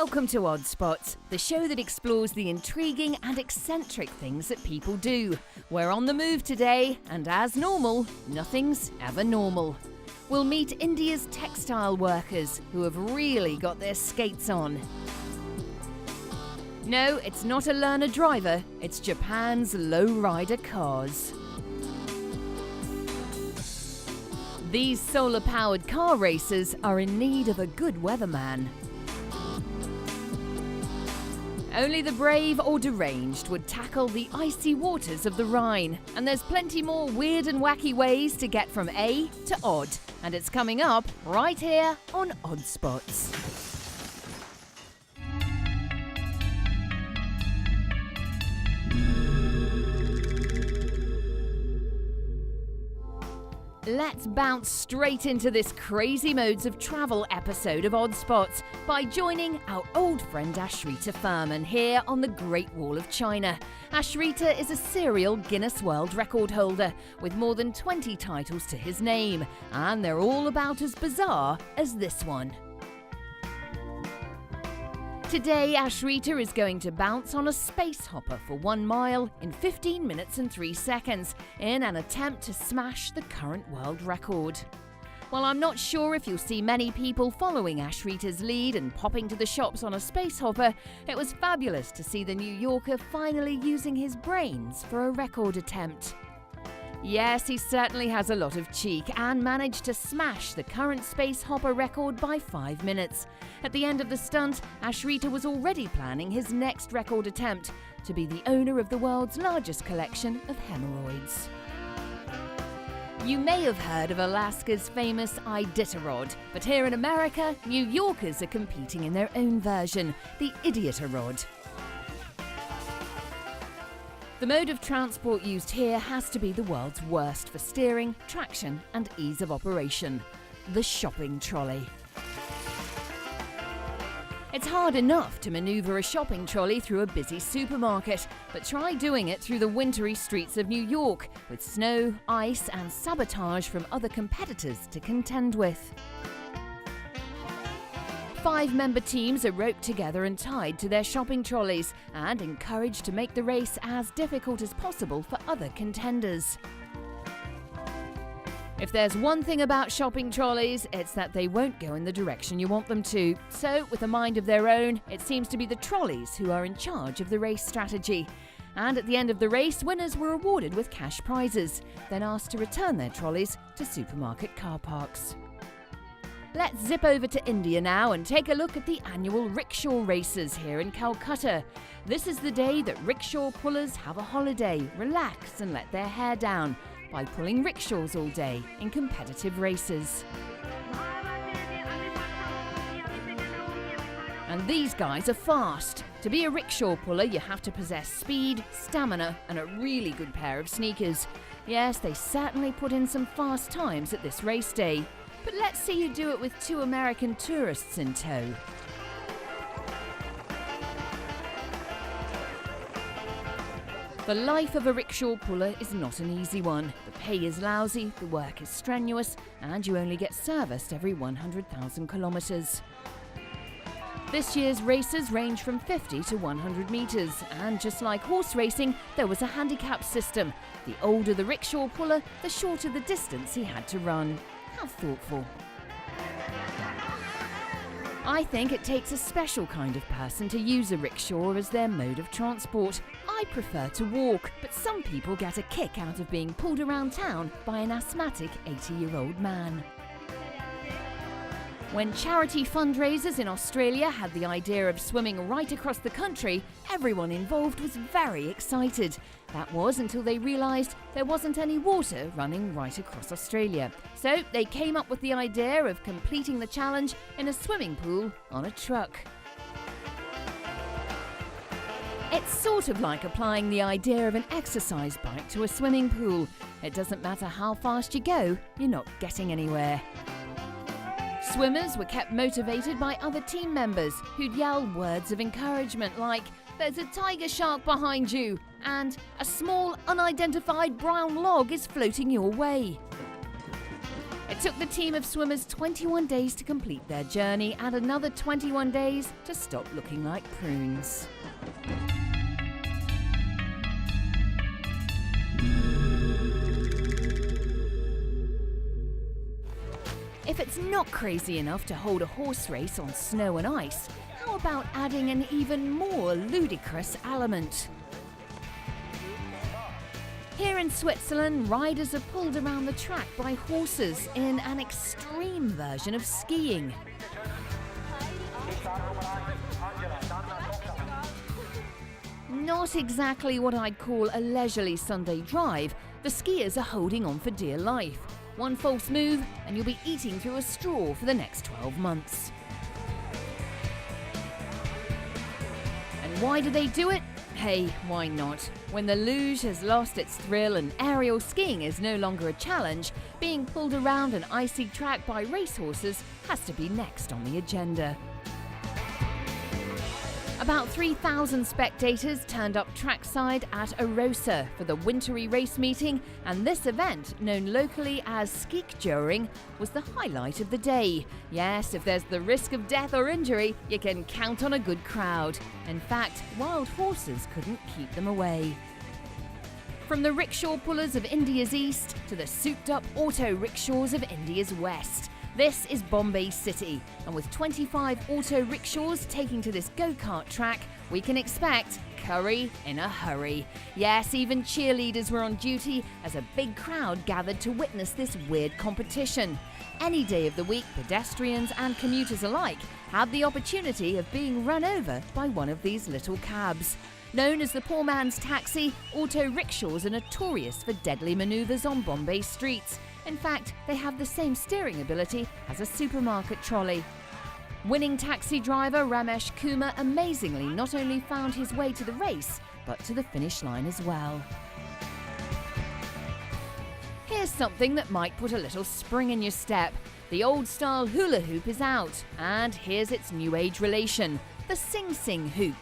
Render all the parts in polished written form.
Welcome to Odd Spots, the show that explores the intriguing and eccentric things that people do. We're on the move today, and as normal, nothing's ever normal. We'll meet India's textile workers, who have really got their skates on. No, it's not a learner driver, it's Japan's low-rider cars. These solar-powered car racers are in need of a good weatherman. Only the brave or deranged would tackle the icy waters of the Rhine. And there's plenty more weird and wacky ways to get from A to odd. And it's coming up right here on Odd Spots. Let's bounce straight into this crazy modes of travel episode of Odd Spots by joining our old friend Ashrita Furman here on the Great Wall of China. Ashrita is a serial Guinness World Record holder with more than 20 titles to his name, and they're all about as bizarre as this one. Today, Ashrita is going to bounce on a space hopper for 1 mile in 15 minutes and 3 seconds in an attempt to smash the current world record. While I'm not sure if you'll see many people following Ashrita's lead and popping to the shops on a space hopper, it was fabulous to see the New Yorker finally using his brains for a record attempt. Yes, he certainly has a lot of cheek and managed to smash the current space hopper record by 5 minutes. At the end of the stunt, Ashrita was already planning his next record attempt to be the owner of the world's largest collection of hemorrhoids. You may have heard of Alaska's famous Iditarod, but here in America, New Yorkers are competing in their own version, the Idiotarod. The mode of transport used here has to be the world's worst for steering, traction and ease of operation: the shopping trolley. It's hard enough to manoeuvre a shopping trolley through a busy supermarket, but try doing it through the wintry streets of New York, with snow, ice and sabotage from other competitors to contend with. 5-member teams are roped together and tied to their shopping trolleys and encouraged to make the race as difficult as possible for other contenders. If there's one thing about shopping trolleys, it's that they won't go in the direction you want them to. So, with a mind of their own, it seems to be the trolleys who are in charge of the race strategy. And at the end of the race, winners were awarded with cash prizes, then asked to return their trolleys to supermarket car parks. Let's zip over to India now and take a look at the annual rickshaw races here in Calcutta. This is the day that rickshaw pullers have a holiday, relax and let their hair down by pulling rickshaws all day in competitive races. And these guys are fast. To be a rickshaw puller, you have to possess speed, stamina and a really good pair of sneakers. Yes, they certainly put in some fast times at this race day. But let's see you do it with 2 American tourists in tow. The life of a rickshaw puller is not an easy one. The pay is lousy, the work is strenuous, and you only get serviced every 100,000 kilometres. This year's races range from 50 to 100 metres, and just like horse racing, there was a handicap system. The older the rickshaw puller, the shorter the distance he had to run. How thoughtful. I think it takes a special kind of person to use a rickshaw as their mode of transport. I prefer to walk, but some people get a kick out of being pulled around town by an asthmatic 80-year-old man. When charity fundraisers in Australia had the idea of swimming right across the country, everyone involved was very excited. That was until they realised there wasn't any water running right across Australia. So they came up with the idea of completing the challenge in a swimming pool on a truck. It's sort of like applying the idea of an exercise bike to a swimming pool. It doesn't matter how fast you go, you're not getting anywhere. Swimmers were kept motivated by other team members who'd yell words of encouragement like, "There's a tiger shark behind you," and "A small unidentified brown log is floating your way." It It took the team of swimmers 21 days to complete their journey and another 21 days to stop looking like prunes. If it's not crazy enough to hold a horse race on snow and ice, how about adding an even more ludicrous element? Here in Switzerland, riders are pulled around the track by horses in an extreme version of skiing. Not exactly what I'd call a leisurely Sunday drive, the skiers are holding on for dear life. One false move and you'll be eating through a straw for the next 12 months. And why do they do it? Hey, why not? When the luge has lost its thrill and aerial skiing is no longer a challenge, being pulled around an icy track by racehorses has to be next on the agenda. About 3,000 spectators turned up trackside at Arosa for the wintry race meeting, and this event, known locally as Skikjuring, was the highlight of the day. Yes, if there's the risk of death or injury, you can count on a good crowd. In fact, wild horses couldn't keep them away. From the rickshaw pullers of India's east to the souped-up auto rickshaws of India's west, this is Bombay City, and with 25 auto rickshaws taking to this go-kart track, we can expect curry in a hurry. Yes, even cheerleaders were on duty as a big crowd gathered to witness this weird competition. Any day of the week, pedestrians and commuters alike had the opportunity of being run over by one of these little cabs. Known as the poor man's taxi, auto rickshaws are notorious for deadly manoeuvres on Bombay streets. In fact, they have the same steering ability as a supermarket trolley. Winning taxi driver Ramesh Kumar amazingly not only found his way to the race, but to the finish line as well. Here's something that might put a little spring in your step. The old-style hula hoop is out, and here's its new age relation, the Sing Sing hoop.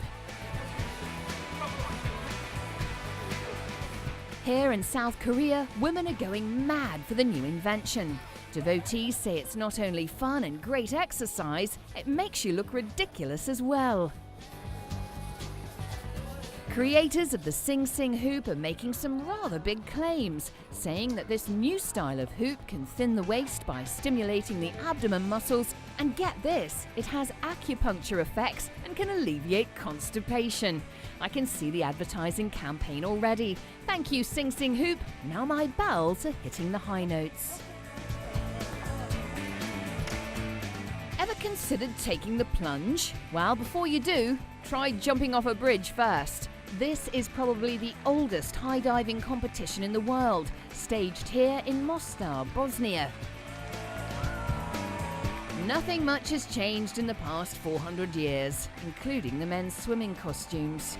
Here in South Korea, women are going mad for the new invention. Devotees say it's not only fun and great exercise, it makes you look ridiculous as well. Creators of the Sing Sing hoop are making some rather big claims, saying that this new style of hoop can thin the waist by stimulating the abdomen muscles, and get this, it has acupuncture effects and can alleviate constipation. I can see the advertising campaign already. Thank you, Sing Sing hoop. Now my bowels are hitting the high notes. Ever considered taking the plunge? Well, before you do, try jumping off a bridge first. This is probably the oldest high diving competition in the world, staged here in Mostar, Bosnia. Nothing much has changed in the past 400 years, including the men's swimming costumes.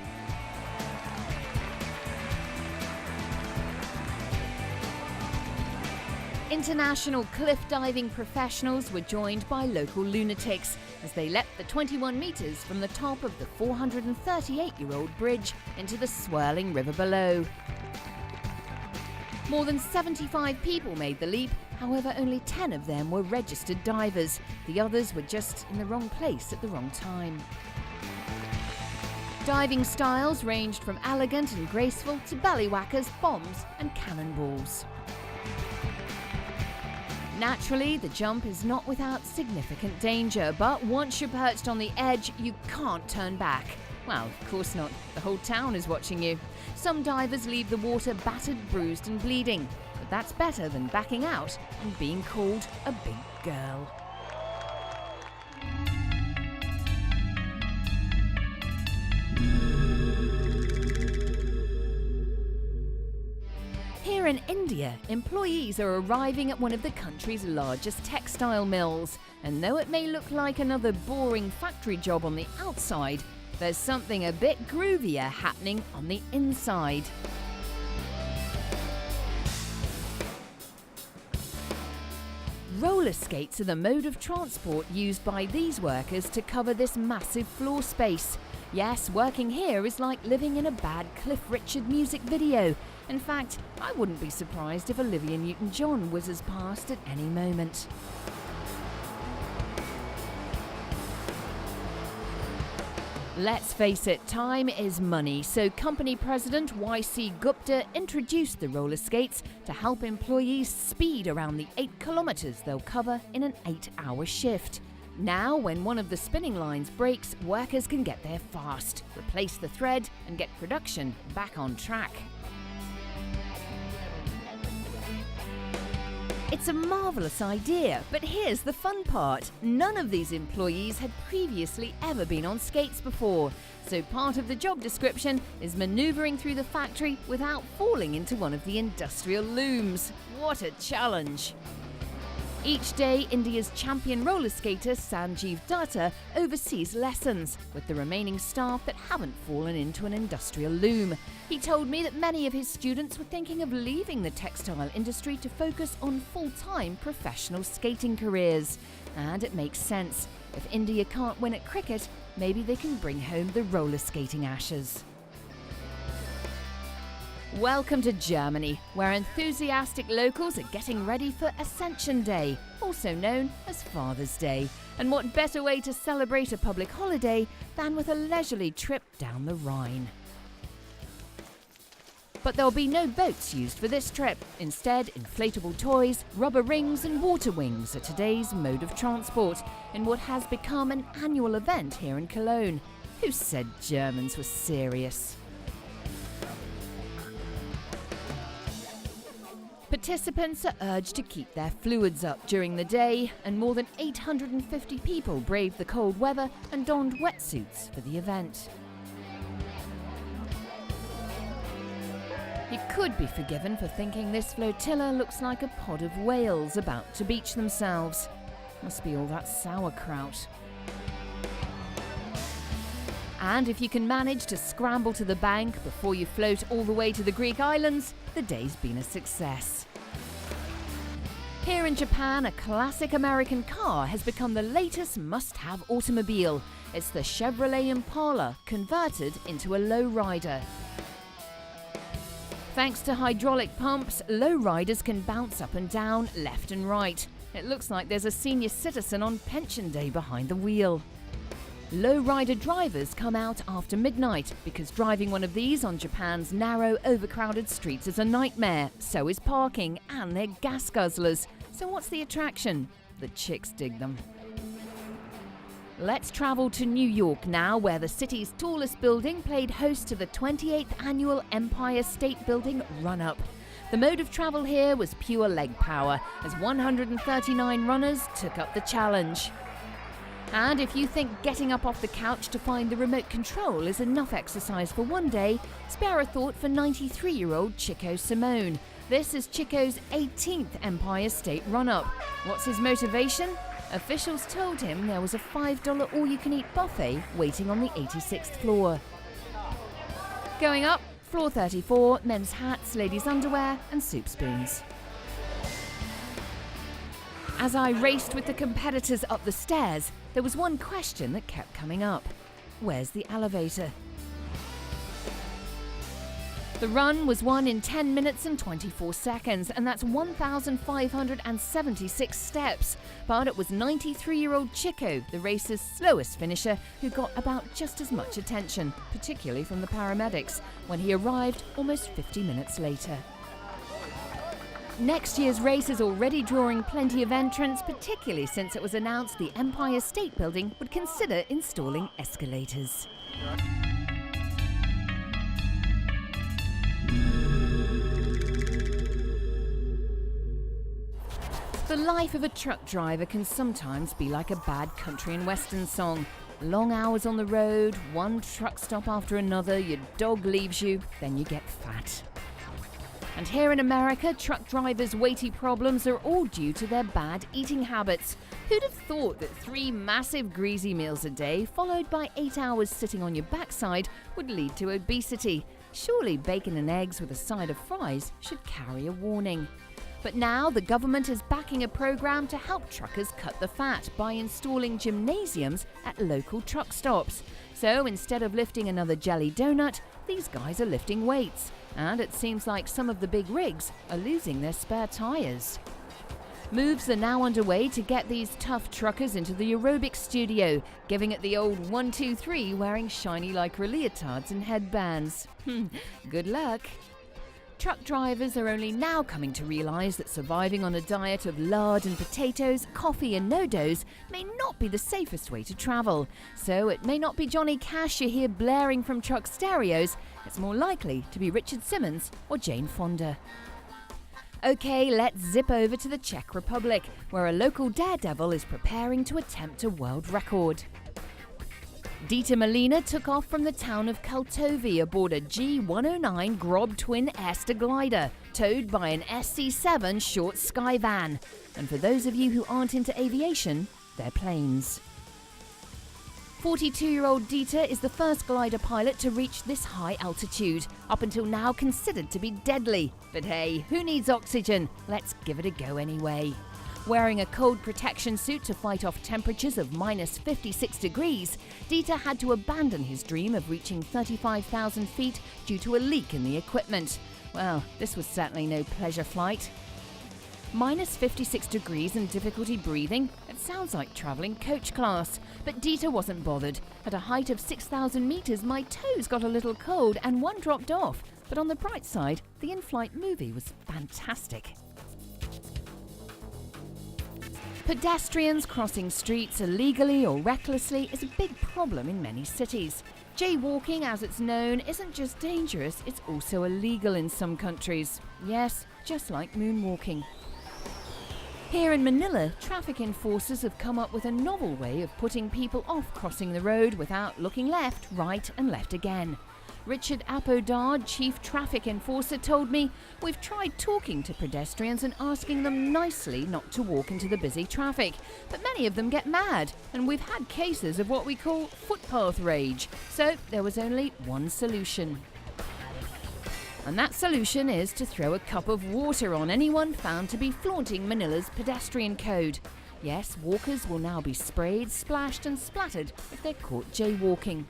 International cliff diving professionals were joined by local lunatics as they leapt the 21 metres from the top of the 438-year-old bridge into the swirling river below. More than 75 people made the leap, however only 10 of them were registered divers. The others were just in the wrong place at the wrong time. Diving styles ranged from elegant and graceful to ballywhackers, bombs and cannonballs. Naturally, the jump is not without significant danger, but once you're perched on the edge, you can't turn back. Well, of course not. The whole town is watching you. Some divers leave the water battered, bruised and bleeding, but that's better than backing out and being called a big girl. Here in India, employees are arriving at one of the country's largest textile mills. And though it may look like another boring factory job on the outside, there's something a bit groovier happening on the inside. Roller skates are the mode of transport used by these workers to cover this massive floor space. Yes, working here is like living in a bad Cliff Richard music video. In fact, I wouldn't be surprised if Olivia Newton-John whizzes past at any moment. Let's face it, time is money, so company president Y.C. Gupta introduced the roller skates to help employees speed around the 8 kilometers they'll cover in an 8-hour shift. Now, when one of the spinning lines breaks, workers can get there fast, replace the thread, and get production back on track. It's a marvellous idea, but here's the fun part. None of these employees had previously ever been on skates before, so part of the job description is manoeuvring through the factory without falling into one of the industrial looms. What a challenge! Each day, India's champion roller skater Sanjeev Datta oversees lessons with the remaining staff that haven't fallen into an industrial loom. He told me that many of his students were thinking of leaving the textile industry to focus on full-time professional skating careers. And it makes sense. If India can't win at cricket, maybe they can bring home the roller skating ashes. Welcome to Germany, where enthusiastic locals are getting ready for Ascension Day, also known as Father's Day. And what better way to celebrate a public holiday than with a leisurely trip down the Rhine? But there'll be no boats used for this trip. Instead, inflatable toys, rubber rings and water wings are today's mode of transport in what has become an annual event here in Cologne. Who said Germans were serious? Participants are urged to keep their fluids up during the day, and more than 850 people braved the cold weather and donned wetsuits for the event. You could be forgiven for thinking this flotilla looks like a pod of whales about to beach themselves. Must be all that sauerkraut. And if you can manage to scramble to the bank before you float all the way to the Greek islands, the day's been a success. Here in Japan, a classic American car has become the latest must-have automobile. It's the Chevrolet Impala, converted into a lowrider. Thanks to hydraulic pumps, lowriders can bounce up and down, left and right. It looks like there's a senior citizen on pension day behind the wheel. Lowrider drivers come out after midnight because driving one of these on Japan's narrow, overcrowded streets is a nightmare. So is parking, and they're gas guzzlers. So what's the attraction? The chicks dig them. Let's travel to New York now, where the city's tallest building played host to the 28th annual Empire State Building run-up. The mode of travel here was pure leg power, as 139 runners took up the challenge. And if you think getting up off the couch to find the remote control is enough exercise for one day, spare a thought for 93-year-old Chico Simone. This is Chico's 18th Empire State run-up. What's his motivation? Officials told him there was a $5 all-you-can-eat buffet waiting on the 86th floor. Going up, floor 34, men's hats, ladies' underwear and soup spoons. As I raced with the competitors up the stairs, there was one question that kept coming up. Where's the elevator? The run was won in 10 minutes and 24 seconds, and that's 1,576 steps. But it was 93-year-old Chico, the race's slowest finisher, who got about just as much attention, particularly from the paramedics, when he arrived almost 50 minutes later. Next year's race is already drawing plenty of entrants, particularly since it was announced the Empire State Building would consider installing escalators. The life of a truck driver can sometimes be like a bad country and western song. Long hours on the road, one truck stop after another, your dog leaves you, then you get fat. And here in America, truck drivers' weighty problems are all due to their bad eating habits. Who'd have thought that 3 massive greasy meals a day, followed by 8 hours sitting on your backside, would lead to obesity? Surely bacon and eggs with a side of fries should carry a warning. But now the government is back backing a program to help truckers cut the fat by installing gymnasiums at local truck stops. So instead of lifting another jelly donut, these guys are lifting weights. And it seems like some of the big rigs are losing their spare tyres. Moves are now underway to get these tough truckers into the aerobic studio, giving it the old 1, 2, 3 wearing shiny lycra leotards and headbands. Good luck. Truck drivers are only now coming to realise that surviving on a diet of lard and potatoes, coffee and no-dos may not be the safest way to travel. So it may not be Johnny Cash you hear blaring from truck stereos, it's more likely to be Richard Simmons or Jane Fonda. OK, let's zip over to the Czech Republic, where a local daredevil is preparing to attempt a world record. Dieter Molina took off from the town of Kaltovy aboard a G109 Grob Twin Aster glider, towed by an SC7 short Skyvan. And for those of you who aren't into aviation, they're planes. 42-year-old Dieter is the first glider pilot to reach this high altitude, up until now considered to be deadly. But hey, who needs oxygen? Let's give it a go anyway. Wearing a cold protection suit to fight off temperatures of minus 56 degrees, Dieter had to abandon his dream of reaching 35,000 feet due to a leak in the equipment. Well, this was certainly no pleasure flight. Minus 56 degrees and difficulty breathing? It sounds like travelling coach class. But Dieter wasn't bothered. At a height of 6,000 metres, my toes got a little cold and one dropped off. But on the bright side, the in-flight movie was fantastic. Pedestrians crossing streets illegally or recklessly is a big problem in many cities. Jaywalking, as it's known, isn't just dangerous, it's also illegal in some countries. Yes, just like moonwalking. Here in Manila, traffic enforcers have come up with a novel way of putting people off crossing the road without looking left, right and left again. Richard Apodard, chief traffic enforcer, told me, "We've tried talking to pedestrians and asking them nicely not to walk into the busy traffic, but many of them get mad, and we've had cases of what we call footpath rage. So there was only one solution. And that solution is to throw a cup of water on anyone found to be flaunting Manila's pedestrian code. Yes, walkers will now be sprayed, splashed and splattered if they're caught jaywalking."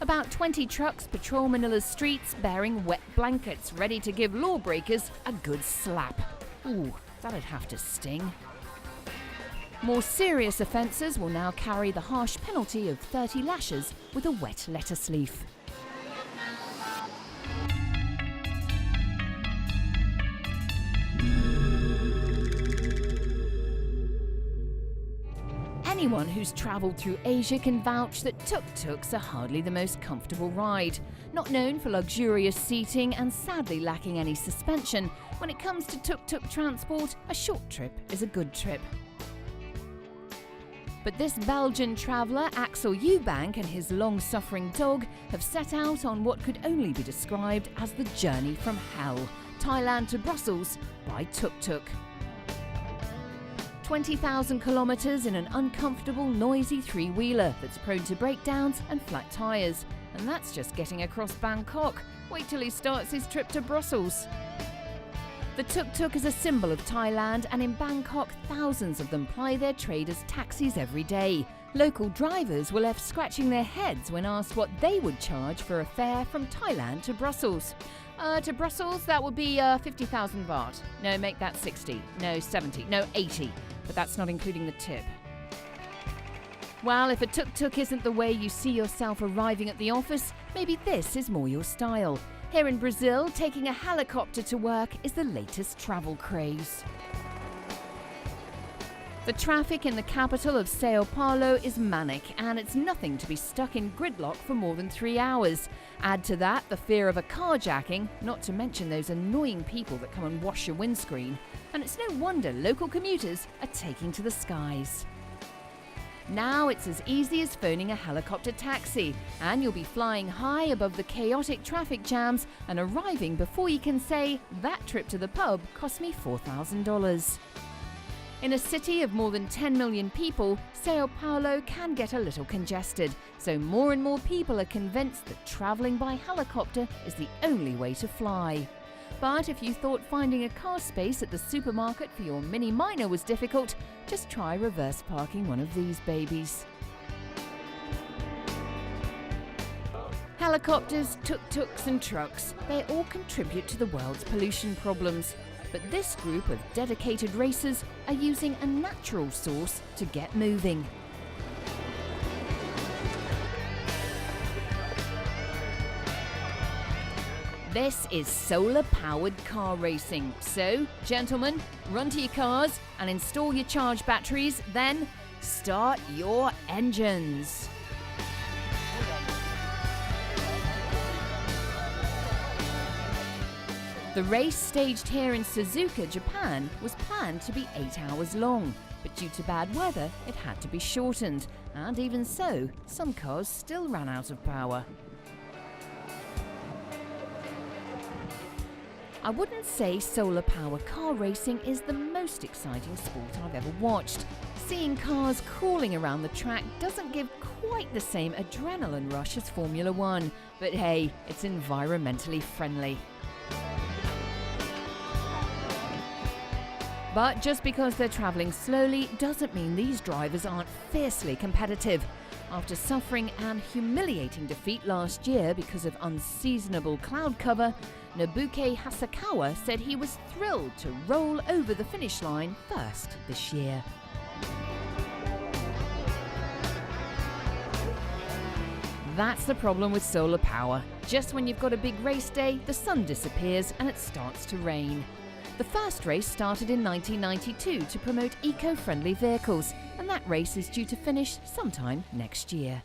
About 20 trucks patrol Manila's streets bearing wet blankets, ready to give lawbreakers a good slap. Ooh, that'd have to sting. More serious offences will now carry the harsh penalty of 30 lashes with a wet lettuce leaf. Anyone who's travelled through Asia can vouch that tuk-tuks are hardly the most comfortable ride. Not known for luxurious seating and sadly lacking any suspension, when it comes to tuk-tuk transport, a short trip is a good trip. But this Belgian traveller, Axel Eubank, and his long-suffering dog have set out on what could only be described as the journey from hell, Thailand to Brussels, by tuk-tuk. 20,000 kilometres in an uncomfortable, noisy three-wheeler that's prone to breakdowns and flat tyres. And that's just getting across Bangkok. Wait till he starts his trip to Brussels. The tuk-tuk is a symbol of Thailand, and in Bangkok, thousands of them ply their trade as taxis every day. Local drivers were left scratching their heads when asked what they would charge for a fare from Thailand to Brussels. To Brussels, that would be 50,000 baht. No, make that 60. No, 70. No, 80. But that's not including the tip. Well, if a tuk-tuk isn't the way you see yourself arriving at the office, maybe this is more your style. Here in Brazil, taking a helicopter to work is the latest travel craze. The traffic in the capital of Sao Paulo is manic, and it's nothing to be stuck in gridlock for more than 3 hours. Add to that the fear of a carjacking, not to mention those annoying people that come and wash your windscreen. And it's no wonder local commuters are taking to the skies. Now it's as easy as phoning a helicopter taxi, and you'll be flying high above the chaotic traffic jams and arriving before you can say, "That trip to the pub cost me $4,000. In a city of more than 10 million people, Sao Paulo can get a little congested, so more and more people are convinced that travelling by helicopter is the only way to fly. But if you thought finding a car space at the supermarket for your Mini Minor was difficult, just try reverse parking one of these babies. Helicopters, tuk-tuks and trucks, they all contribute to the world's pollution problems. But this group of dedicated racers are using a natural source to get moving. This is solar-powered car racing. So, gentlemen, run to your cars and install your charge batteries, then start your engines. The race, staged here in Suzuka, Japan, was planned to be 8 hours long, but due to bad weather, it had to be shortened, and even so, some cars still ran out of power. I wouldn't say solar power car racing is the most exciting sport I've ever watched. Seeing cars crawling around the track doesn't give quite the same adrenaline rush as Formula One, but hey, it's environmentally friendly. But just because they're travelling slowly doesn't mean these drivers aren't fiercely competitive. After suffering an humiliating defeat last year because of unseasonable cloud cover, Nobuke Hasakawa said he was thrilled to roll over the finish line first this year. That's the problem with solar power. Just when you've got a big race day, the sun disappears and it starts to rain. The first race started in 1992 to promote eco-friendly vehicles, and that race is due to finish sometime next year.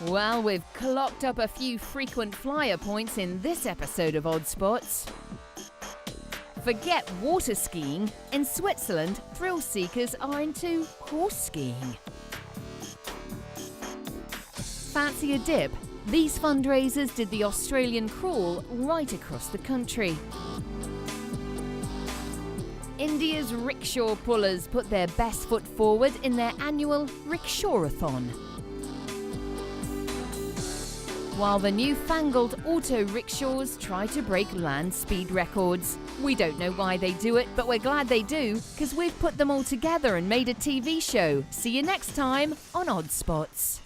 Well, we've clocked up a few frequent flyer points in this episode of Odd Spots. Forget water skiing. In Switzerland, thrill seekers are into horse skiing. Fancy a dip? These fundraisers did the Australian crawl right across the country. India's rickshaw pullers put their best foot forward in their annual Rickshawathon. While the newfangled auto rickshaws try to break land speed records. We don't know why they do it, but we're glad they do, because we've put them all together and made a TV show. See you next time on Odd Spots.